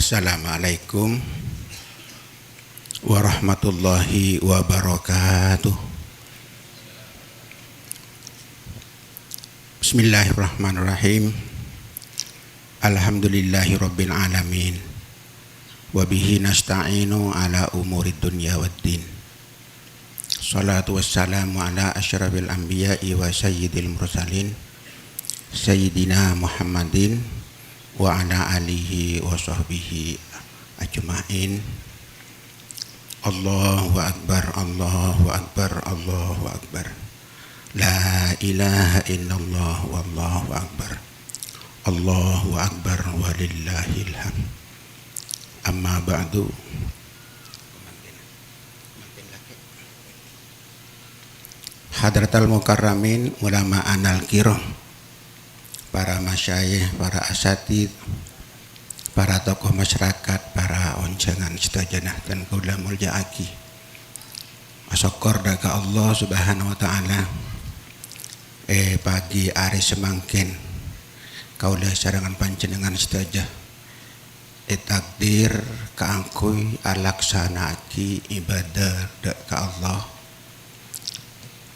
Assalamualaikum warahmatullahi wabarakatuh. Bismillahirrahmanirrahim. Alhamdulillahi rabbil alamin. Wabihi nasta'inu ala umurid dunya waddin. Salatu wassalamu ala asyrafil anbiya'i wa sayyidil mursalin Sayyidina Muhammadin wa ala alihi wa sahbihi ajma'in. Allahu akbar, Allahu akbar, Allahu akbar. La ilaha illallah wallahu akbar. Allahu akbar walillahil hamd. Amma ba'du. Hadratal mukarramin ulama anal kiram, para masyayikh, para asatid, para tokoh masyarakat, para onjangan sedajanah dan kaula mulyaaki. Asyukur daga Allah Subhanahu wa taala. Pagi hari semangkin kaula sarangan panjenengan sedajah takdir kaangkuy alaksanaaki ibadah ka Allah.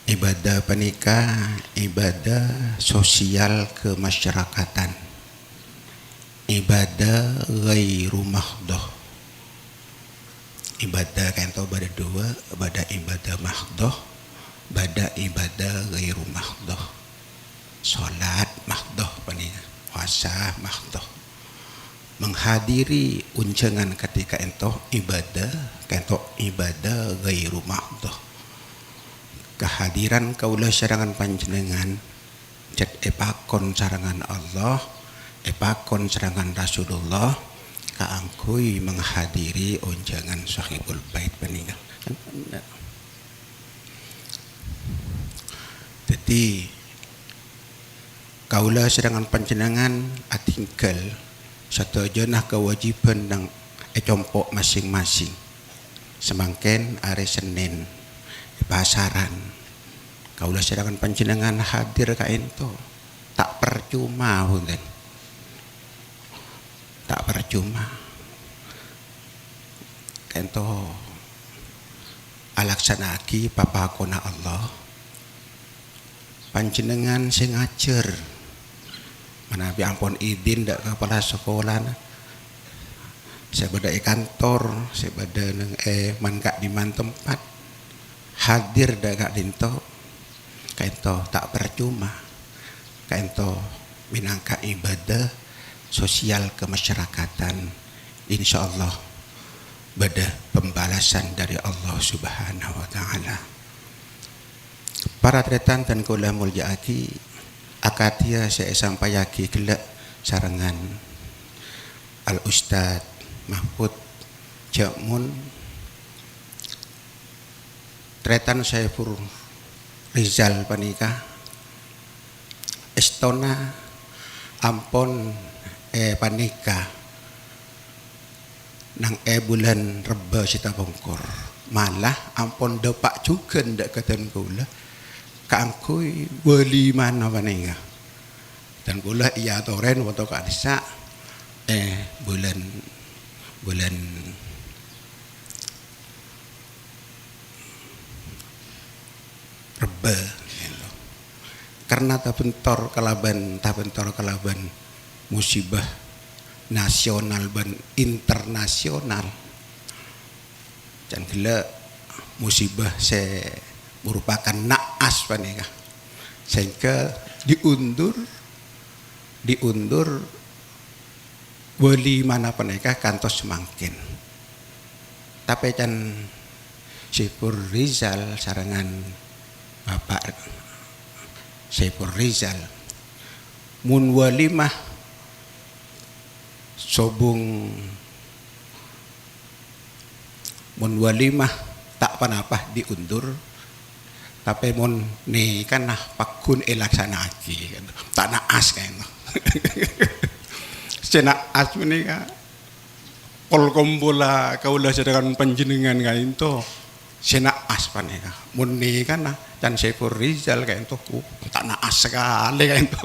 Ibadah penikah, ibadah sosial kemasyarakatan, ibadah ghairu mahdhah. Ibadah kento bada dua, bada ibadah mahdhah, bada ibadah ghairu mahdhah. Salat mahdhah penikah, puasa mahdhah. Menghadiri unjangan ketika ento ibadah ghairu mahdhah. Kehadiran kaula sarangan panjenengan cek epakon sarangan Allah, epakon sarangan Rasulullah kaangkuy menghadiri unjangan sahibul bait peninggal. Jadi kaula sarangan panjenengan atinggal sadayanah kewajiban nang compok masing-masing. Semangken hari Senin pasaran kaula sarangan panjenengan hadir ka ento tak percuma punten, tak percuma ento alaksanaki papakona Allah panjenengan sing ngajar menawi ampun izin dak kepala sekolah saya beda kantor saya beda nang man tempat hadir daga dinto kaento tak percuma, kaento minangka ibadah sosial kemasyarakatan, insyaallah bada pembalasan dari Allah Subhanahu wa taala. Para tretan dan kula mulyaaki akatia saya sampayaki kelak sarangan Al Ustad Mahfud Jamun Tretan Saiful Rizal panika Estona ampon panika nang bulan Reba sita bongkor malah ampon depak juga ndak keten kula kaangkuy wali mana panika dan kula iya toren foto ka desa bulan Reba karena tabentor kalaban musibah nasional dan internasional dan gila musibah saya merupakan naas panika sehingga diundur wali mana panika kantos semangkin tapi kan Saiful Rizal sarangan Bapak Saiful Rizal mun walimah sobung mun walimah tak panapah diundur tapi mun nih kan pakun elaksanaki tak naas kan senaas menika pol kombola kaula sedangkan panjenengan kain to senaas panika mun nih kan dan Saiful Rizal kayak itu tak naas sekali kayak itu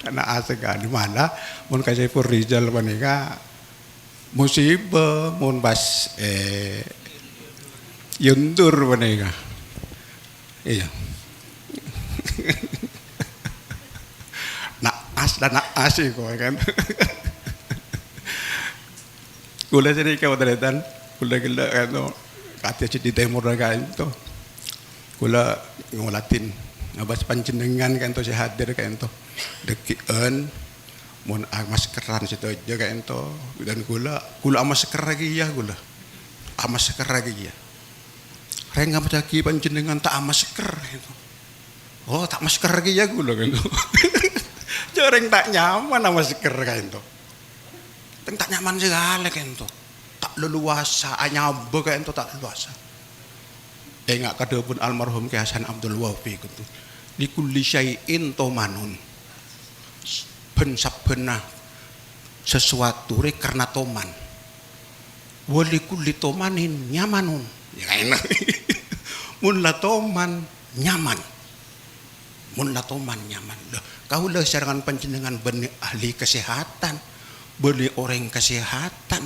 tak naas sekali malah mun ka Saiful Rizal panika musibah mun pas yuntur menika. Iya. Naas dan naas kok kan. Kula jadi kawadratan, kula gila kan kate di timur kan to. Kula ngolatin ngabas panjenengan kan to si hadir kan to. Dekian mun maskeran situ aja kan to dan kula masker lagi ya kula. Masker lagi ya. Reng ngabdaki panjenengan tak masker gitu. Oh, tak masker lagi ya kula kan to. Jarang tak nyaman sama masker kan to. Tak nyaman segala kan to. Tak leluasa, anyaba kan to tak leluasa. Enggak kadepun almarhum Ki Hasan Abdul Wafi gitu. Li kulli syai'in tomanun. Ben sabena sesuatu rek karena toman. Wali kulli tomanin nyamanun. Ya enak. Mun la toman nyaman. Mun la toman nyaman. Kaulah serangan panjenengan benih ahli kesehatan, benih orang kesehatan,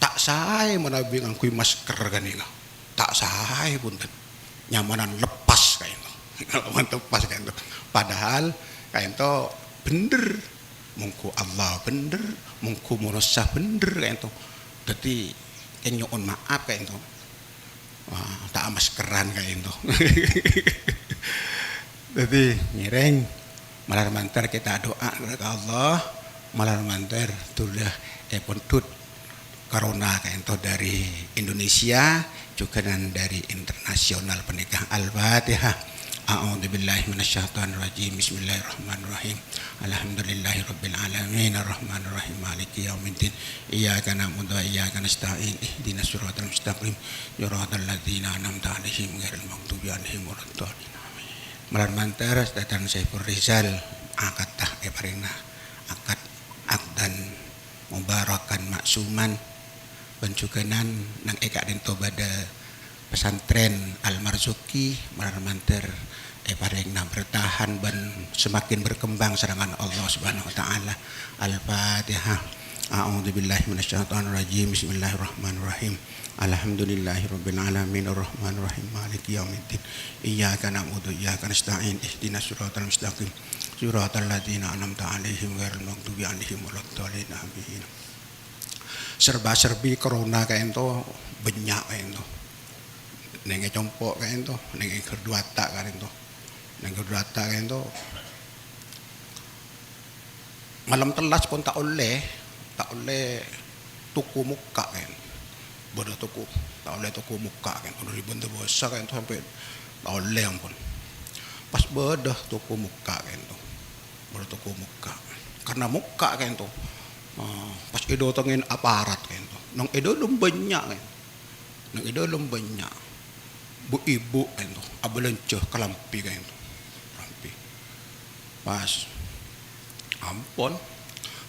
tak sae menabi ngangkui masker kan ini, tak sae pun nyamanan lepas kayak itu, lepas kayak itu. Padahal kayak itu bener, mungku Allah bener, mungku manusia bener kayak itu. Jadi kenyon maaf kayak itu, tak maskeran kayak itu. Jadi nyereng. Malar mantar kita doa kepada Allah, malar mantar sudah pendut corona kayak itu dari Indonesia juga dan dari internasional pernikahan. Al-Fatihah. A'udzubillahi minasyaitonirrajim. Bismillahirrahmanirrahim. Alhamdulillahirabbil alamin arrahmanirrahim maliki yaumiddin. Iyyaka na'budu wa iyyaka nasta'in. Ihdinas siratal mustaqim. Siratal ladzina an'amta 'alaihim ghairil maghdubi 'alaihim waladdallin. Malar mantar datang Saiful Rizal akad tah parina akad akdan mubarakan maksuman bencukenan nang eka dento bada pesantren Al Marzuki malar mantar parina bertahan dan semakin berkembang serangan Allah Subhanahu wa taala. Al-Fatihah. A'udzubillahi minasyaitonirrajim. Bismillahirrahmanirrahim. Alhamdulillahirabbil alamin arrahmanirrahim maliki yaumiddin. Iyyaka na'budu wa iyyaka nasta'in. Ihdinas siratal mustaqim. Siratal ladzina an'amta 'alaihim ghairil maghdubi 'alaihim waladdallin. Amin. Serba-serbi corona kayak ento banyak kayak ento. Neng compok kayak ento, neng kerduata kayak ento. Neng kerduata kayak ento. Malam telas pun tak oleh tuku muka kan. Bodoh tuku, tak oleh tuku muka kan. Udah dibenda bosa kan sampai tak oleh ampun. Pas bodoh tuku muka kan tuh. Bodoh tuku muka. Karena muka kan tuh. Pas edo tengin aparat kan tuh. Nang edo banyak kan. Nang edo banyak. Bu ibu kan tuh. Abelencuh kelampi kan tuh. Kelampi. Pas ampun.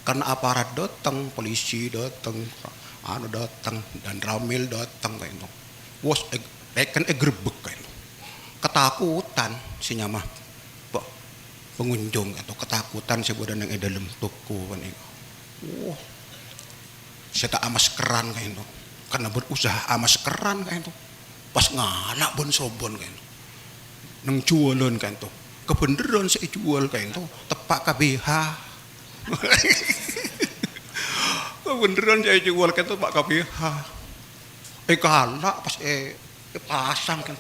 Karena aparat datang, polisi datang, datang dan ramil datang kayak itu. Was kan grebek kayak itu. Ketakutan si nyamah pengunjung atau ketakutan si bodan yang dalam toko kan itu. Wah, saya tak maskeran kayak itu. Karena berusaha maskeran kayak itu. Pas ngalak bon sobon kayak itu. Nang jualan kayak itu. Kebeneran saya jual kayak itu. Tepak KBH. Beneran saya jual kan tuh Pak KBH. Kalah pas pasang kan.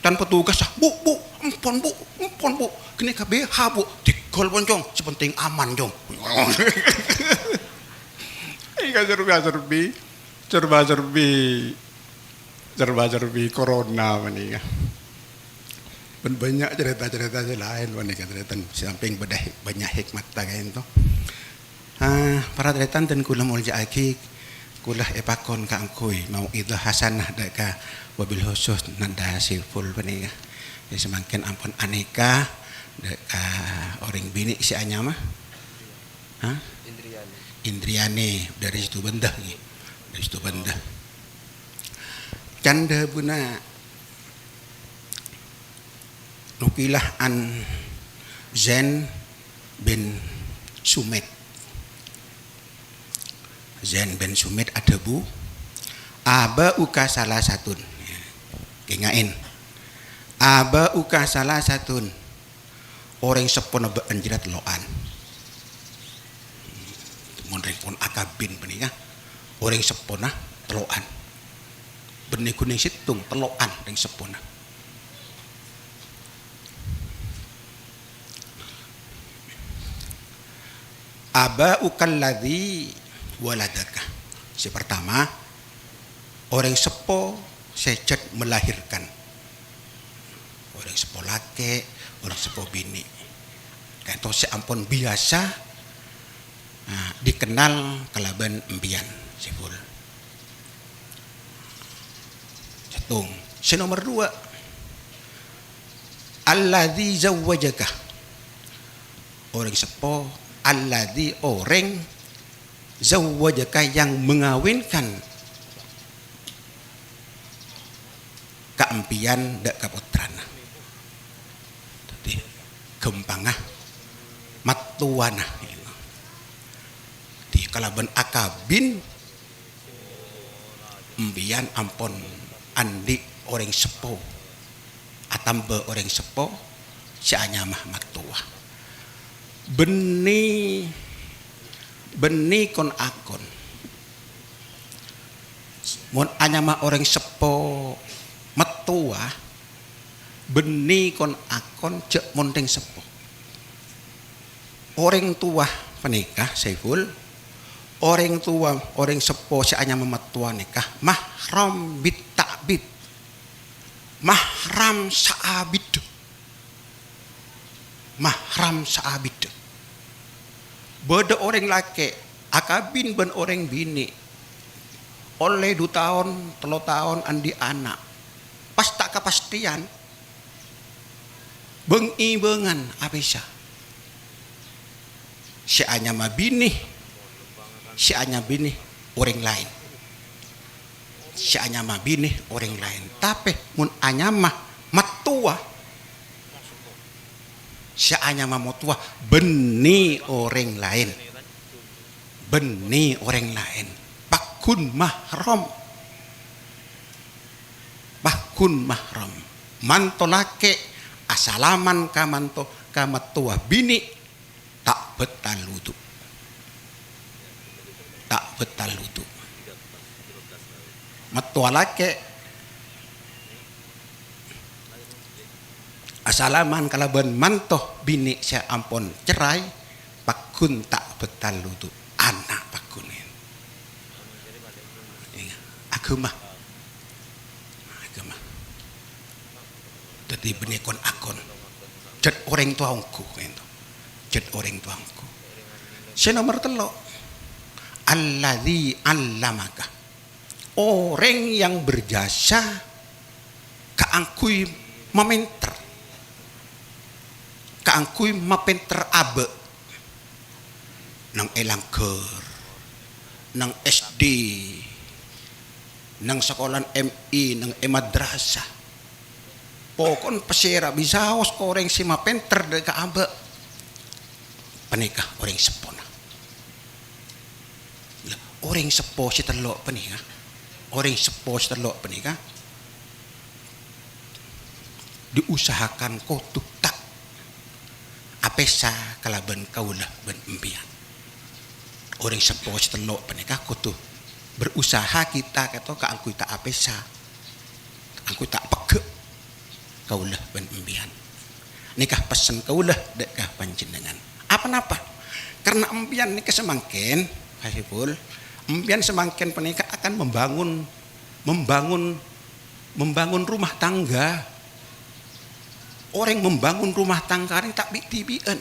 Dan petugas bu, empon bu, kini KBH bu, digol poncong, sepenting aman jong. serba-serbi corona menikah. Dan banyak cerita-cerita lain menikah cerita samping banyak hikmat kayak itu. Para tretan dan kula mulja aki kula epakon ka angkoy mau itu hasanah daka wabil khusus nanda siful penika ya semakin ampun aneka daka orang bini si anyama Indriani dari situ bendah nih dari situ bendah canda buna nukilah an Zain bin Sumet Zain bin Sumit Adabu aba uka salah satun kengain aba uka salah satun orang sepona beanjirat loan monreng pon akabin penikah orang sepona teloan benih kuning situng teloan ring sepona aba ukal ladzi waladaka. Si pertama orang sepo secet melahirkan. Orang sepo laki, orang sepo bini. Kan to si ampun biasa dikenal kalaban embian siful. Cetung. Si nomor 2 alladzi zawwajaka. Orang sepo alladzi orang zawwajaka yang mengawinkan keampian dak kaputrana. Jadi gempangah matuana di kalaban akabin embian ampon andi orang sepo atambe orang sepo si anyamah matua beni kon akon mon anyama orang sepo metua beni kon akon cek monteng sepo orang tua penikah Saiful orang tua orang sepo si anyama metua nikah mahram bit ta'bid mahram saabid beda orang laki akabin ben orang bini oleh 2 tahun 3 tahun andi anak pas tak kepastian bengi bengan abisa si anyama bini orang lain si anyama bini orang lain tapi mun anyama matua si anyama matua beni orang lain pakun mahram manto lake asalaman kamanto kamatua bini tak betal wudu matua lake asalaman kalaban mantoh bini saya ampon cerai pakun tak betal wudu anak pakunin agama jadi benih kon akon jad orang tuangku jad orang tuangku si nomor 3 alladzi allamaka orang yang berjasa kaangkui mementer kaangkui mapenter abe nang elangker nang SD nang sekolah MI nang madrasah pokon pesera bisaos koreng si mapenter de ka abe penikah orang sepona orang sepo si telok penikah diusahakan kau tak apesa kalaban kaulah ben empian orang sepo setelok penikah kutu berusaha kita kata kaangkui tak apesa angkui tak peke kaulah ben empian nikah pesen kaulah dekah panjenengan apa napa karena empian nikah semangkin Haiful empian semangkin penikah akan membangun rumah tangga. Orang membangun rumah tangga ini tak bitibian.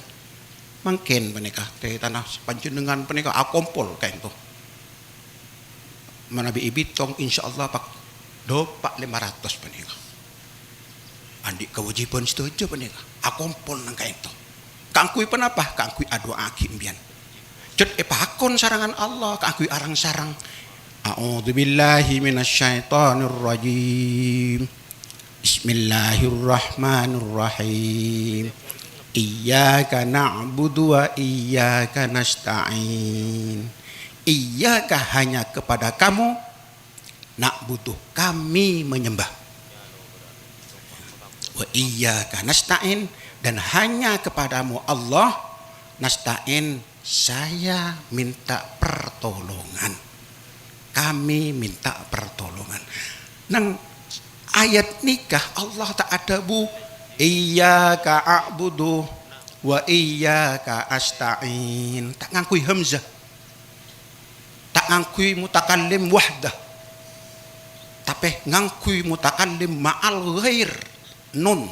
Mungkin penikah teh tanah panjenengan penikah akompol kayak itu. Mana bi ibitong insyaallah pak dopak 500 penikah. Andi kewajiban setuju penikah. Akompol nang kayak itu. Kangkui penapa? Kangkui adu aki mbian. Cet epakon sarangan Allah kangkui arang sarang. A'udzubillahi minasyaitonirrajim. Bismillahirrahmanirrahim. Iyyaka na'budu wa iyyaka nasta'in. Iyakah hanya kepada kamu nak butuh kami menyembah. Wa iyyaka nasta'in, dan hanya kepadamu Allah nasta'in, saya minta pertolongan. Kami minta pertolongan. Nang ayat nikah Allah tak ada bu. Iyyaka a'budu wa iyyaka asta'in. Tak ngangkui hamzah. Tak ngangkui mutakallim wahdah. Tapi ngangkui mutakallim ma'al ghair nun.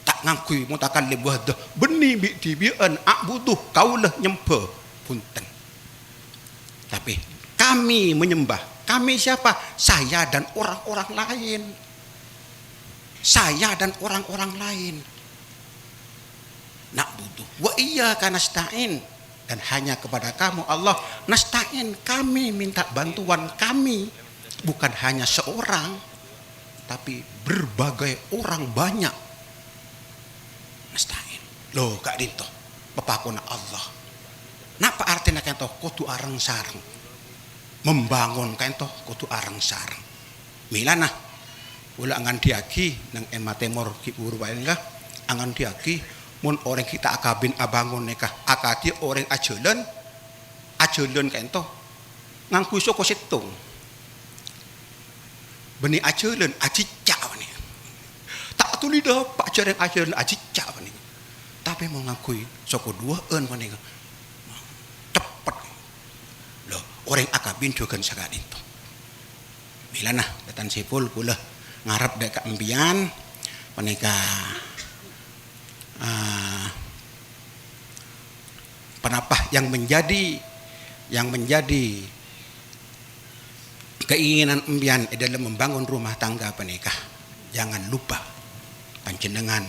Tak ngangkui mutakallim wahdah. Beni bi dibian a'budu kaulah nyembah punten. Tapi kami menyembah. Kami siapa? Saya dan orang-orang lain. Saya dan orang-orang lain. Nak butuh. Wa iyyaka nasta'in, dan hanya kepada kamu Allah nasta'in, kami minta bantuan. Kami bukan hanya seorang, tapi berbagai orang banyak. Nasta'in. Loh Kak Dinto, bapakuna Allah. Napa artinya kento kudu arang sarang. Membangun kento kudu arang sarang. Milana ula angan diagi nang ema temor ki urwain kah angan diagi mun orang kita akabin abangun nekah akadi orang ajelan kento ngangku soko situng beni ajelan ajicak wani tak tuli dapat jarang ajelan ajicak wani tapi mau ngakui soko dua wani cepet loh orang akabin juga sagad itu milana datan sipul kula ngarap dek empian paneka penapah yang menjadi keinginan empian dalam membangun rumah tangga paneka. Jangan lupa panjenengan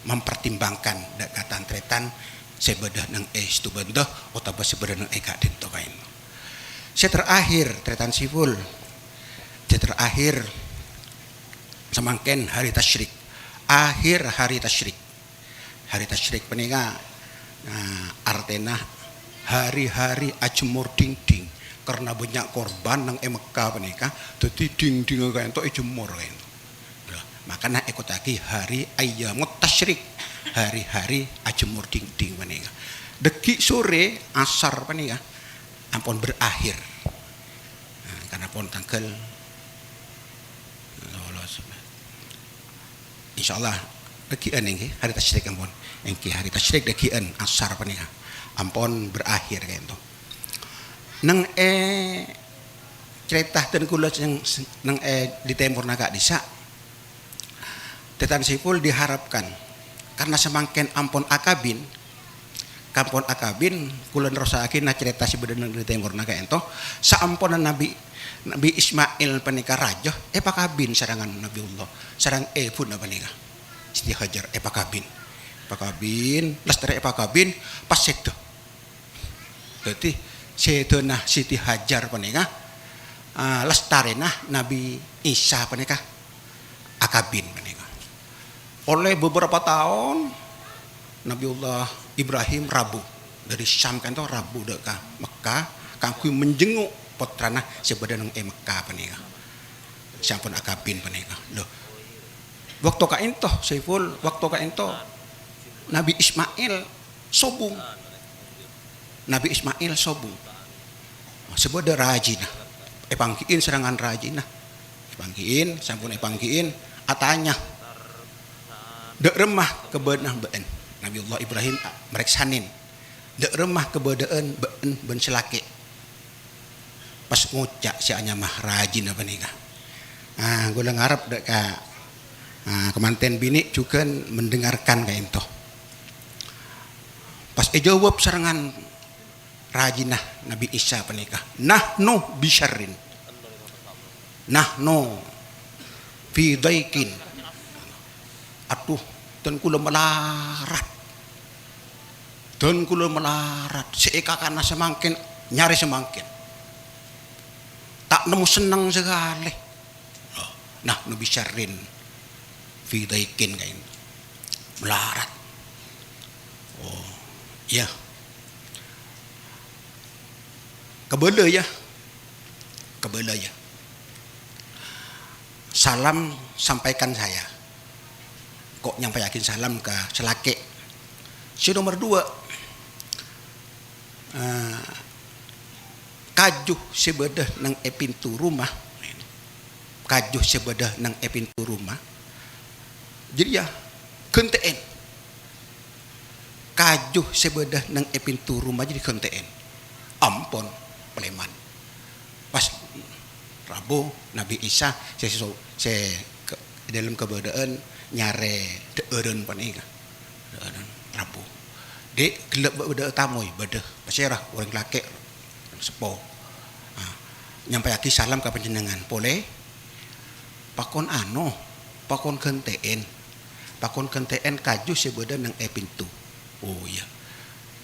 mempertimbangkan dek katantretan sebedah nang tu bendah atau sebedah nang eka dinto kain. Terakhir tretan sipul terakhir semangken hari tasyrik, akhir hari tasyrik peninga artena hari-hari ajemur ding-ding karena banyak korban nang Mekah penika dadi ding-ding kae entuk jemur kae. Makanya ikut lagi hari ayyamut tasyrik, hari-hari ajemur ding-ding penika. Deki sore asar penika ampun berakhir. Karena pun tanggal insyaallah dekian ini hari tasyrik ampun engki hari tasyrik dekian asar panika ampun berakhir kayak itu nang cerita dan kula yang nang di temur naga disa tetan sipul diharapkan karena semangken ampun akabin kampun akabin kula nerusakeun na cerita si bedenang di temur naga ento saampunan Nabi Ismail panika raja pakabin sarangan Nabiullah sarang pun apa nika Siti Hajar pakabin lestari pakabin pas sedo berarti sedona Siti Hajar panika lestarena Nabi Isa panika akabin panika oleh beberapa tahun Nabiullah Ibrahim rabu dari Syam kan rabu dek Mekah kangku menjenguk putrana sebedah nang Mekah panika. Sampun akabin panika. Loh. Waktu ka ento Saiful, waktu ka ento Nabi Ismail sobung. Nabi Ismail sobung. Sebedah rajina. Pangkiin serangan rajina. Pangkiin sampun pangkiin atanya. Dek remah kebeunah beun. Nabiullah Ibrahim mereksanin. Dek remah kebeudaan beun ben selake. Pas ngucak si anya mah rajin apa nih kah? Gue ngarep dek kemanten bini juga mendengarkan kayak itu. Pas jawab serangan rajinah Nabi Isa apa nih kah? Nahnu bisyarrin, nahnu fi daikin. Atuh, dan kula melarat, seeka karena semangkin nyari semangkin. Tak nemu senang sekali. Nah, Nabi Syarrin Fidaikin kain melarat. Oh, ya. Kebele ya. Salam sampaikan saya. Kok nyampaikan salam ke selake. Si nomor 2, kajuh sebedah nang pintu rumah. Kajuh sebedah nang pintu rumah. Jadi ya kenteen. Kajuh sebedah nang pintu rumah jadi kenteen. Ampun Pleman. Pas Rabu Nabi Isa saya dalam keberadaan nyare deeureun panika. Deeureun Rabu. Dek gelap beda tamoy beda pasirah orang laki sepo. Nyampaiaki salam ka panjenengan. Boleh pakon pakon kenteen. Pakon kenteen kaju sebedah nang pintu. Oh iya.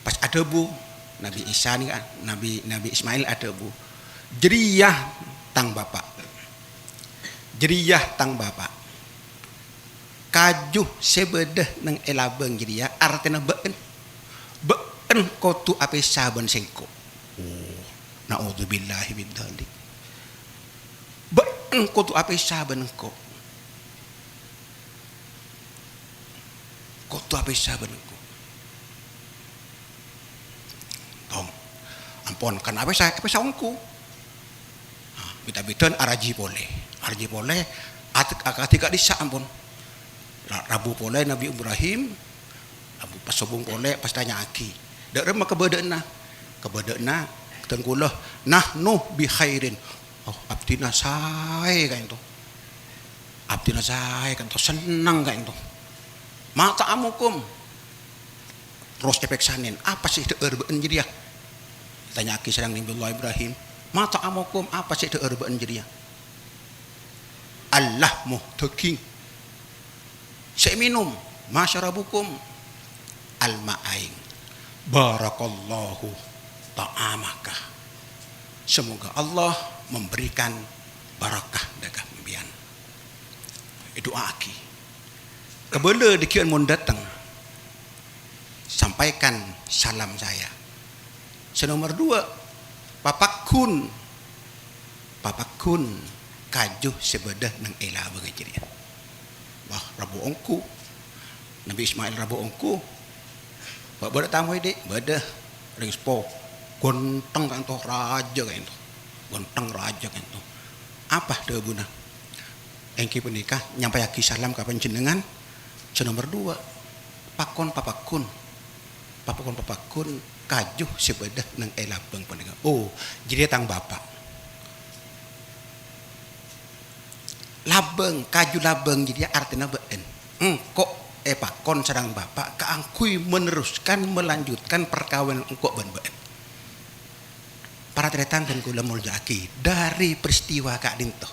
Pas ada bu Nabi Isa nih kan, Nabi Ismail ada bu. Jeriyah tang bapak. Kajuh sebedah nang elabeng jeriyah artinya beun kotu ape saben sengko. Oh, naudzubillahi min dzalik. Beun kotu ape saben ko. Kotu ape saben ko. Ampun kan apa saungku bita-bitan araji boleh ketika disa ampun Rabu boleh Nabi Ibrahim Rabu pasobung boleh pas tanya aki dak remah kebedeuna tenggulah nahnu bi khairin abdina sae kan itu senang kan itu mata amukum terus efek sanin apa sih deurbeun jadi ya tanya aki sedang Nabiullah Ibrahim mata amukum apa sih deurbeun jadi ya Allah muhtaqin saya minum masyarabukum al-ma'aing barakallahu ta'amaka semoga Allah memberikan barakah dagang mbian itu aki kebele dikian mun datang sampaikan salam saya. Senomor 2, papakun kajuh sebedah nang ela begitu ya. Wah, Rabu ongku. Nabi Ismail Rabu ongku. Bada tamu ide, bada ring spo. Gonteng kan toh raja kan toh. Apa deubuna? Engki penikah nyampaiaki salam ka panjenengan. Senomor 2, papakun kajuh sebedah nang elabeng pandengar. Oh, jadi tang bapak. Labeng, kaju labeng jadi artinya beun. Kok pakon sareng bapak kaangkui meneruskan melanjutkan perkawinan engkok ben-ben. Para tretan dan kula muljaki dari peristiwa Kak Dinto.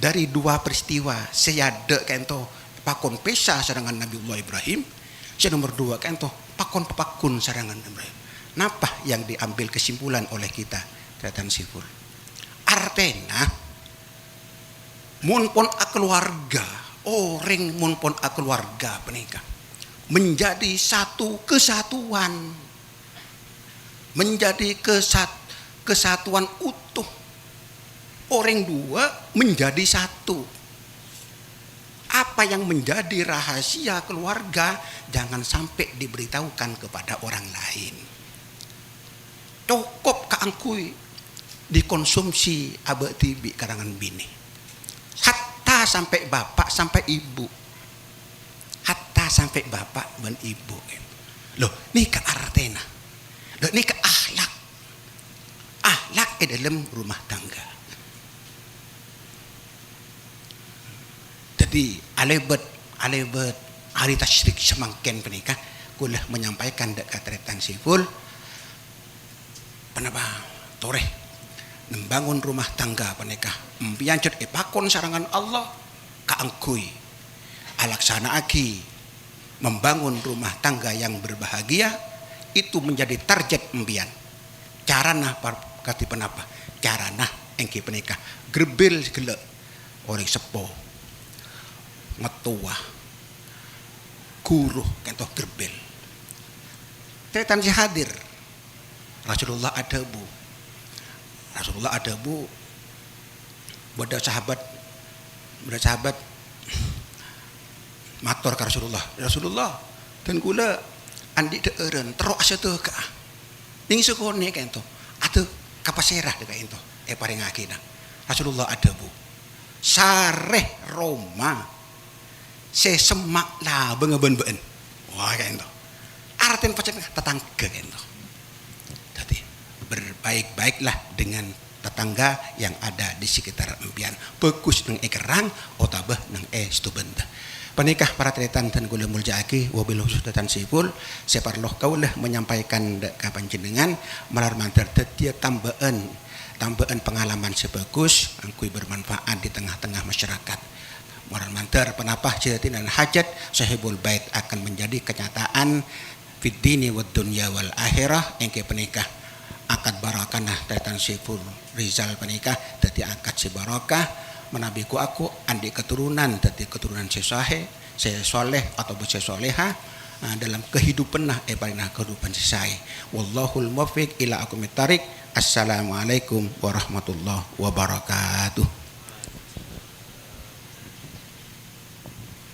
Dari 2 peristiwa sayade kento pakon pesa sarangan Nabiullah Ibrahim. Yang nomor 2 kento pakon sarangan Ibrahim. Napa yang diambil kesimpulan oleh kita tretan siful? Artena mun pon keluarga, orang mun pon keluarga penikah menjadi satu kesatuan, menjadi kesatuan utuh. Orang 2 menjadi satu. Apa yang menjadi rahasia keluarga jangan sampai diberitahukan kepada orang lain. Cukup kaangkui dikonsumsi abe tibi karangan bini. Hatta sampai bapak sampai ibu. Hatta sampai bapak dan ibu. Loh, ini ke artena. Loh, ini ke akhlak. Akhlak dalam rumah tangga. Jadi alebet hari tasyrik semangken penikah kulah menyampaikan dekat tretan siful penapa toreh membangun rumah tangga penikah mpiancet pakon sarangan Allah kaangkui alaksana aki membangun rumah tangga yang berbahagia itu menjadi target empian carana kati penapa carana engki penikah grebel gele orang sepo metua guru kentoh gerbel tretan si hadir Rasulullah ada bu. Rasulullah ada bu. Buat sahabat matur ke Rasulullah. Rasulullah dan gula andi de eren terok asa teu ka. Ning sekone ka ento. Atuh kapaserah de ka ento. Paringake na. Rasulullah ada bu. Sareh Roma sesemak lah bengen-bengen. Wah ka ento. Arten pacen tetangga ka ento. Jadi berbaik-baiklah dengan tetangga yang ada di sekitar empian. Bagus nang ekerang otabah nang stubenda. Penikah para tretan dan gula muljaaki wabil husudatan sipul separloh kaulah menyampaikan ke panjenengan malar mantar tetia tambahan pengalaman sebagus angkui bermanfaat di tengah-tengah masyarakat. Malar mantar penapah jatin dan hajat sahibul bait akan menjadi kenyataan fid dini wad dunya wal akhirah engke penikah akad barakah tretan sipul Rizal penikah dadi akad si barakah menabiku aku andi keturunan dari keturunan sesahe saya soleh atau saya soleha dalam kehidupan kehidupan saya wallahul muwaffiq ila aqwamit thariq. Assalamualaikum warahmatullahi wabarakatuh.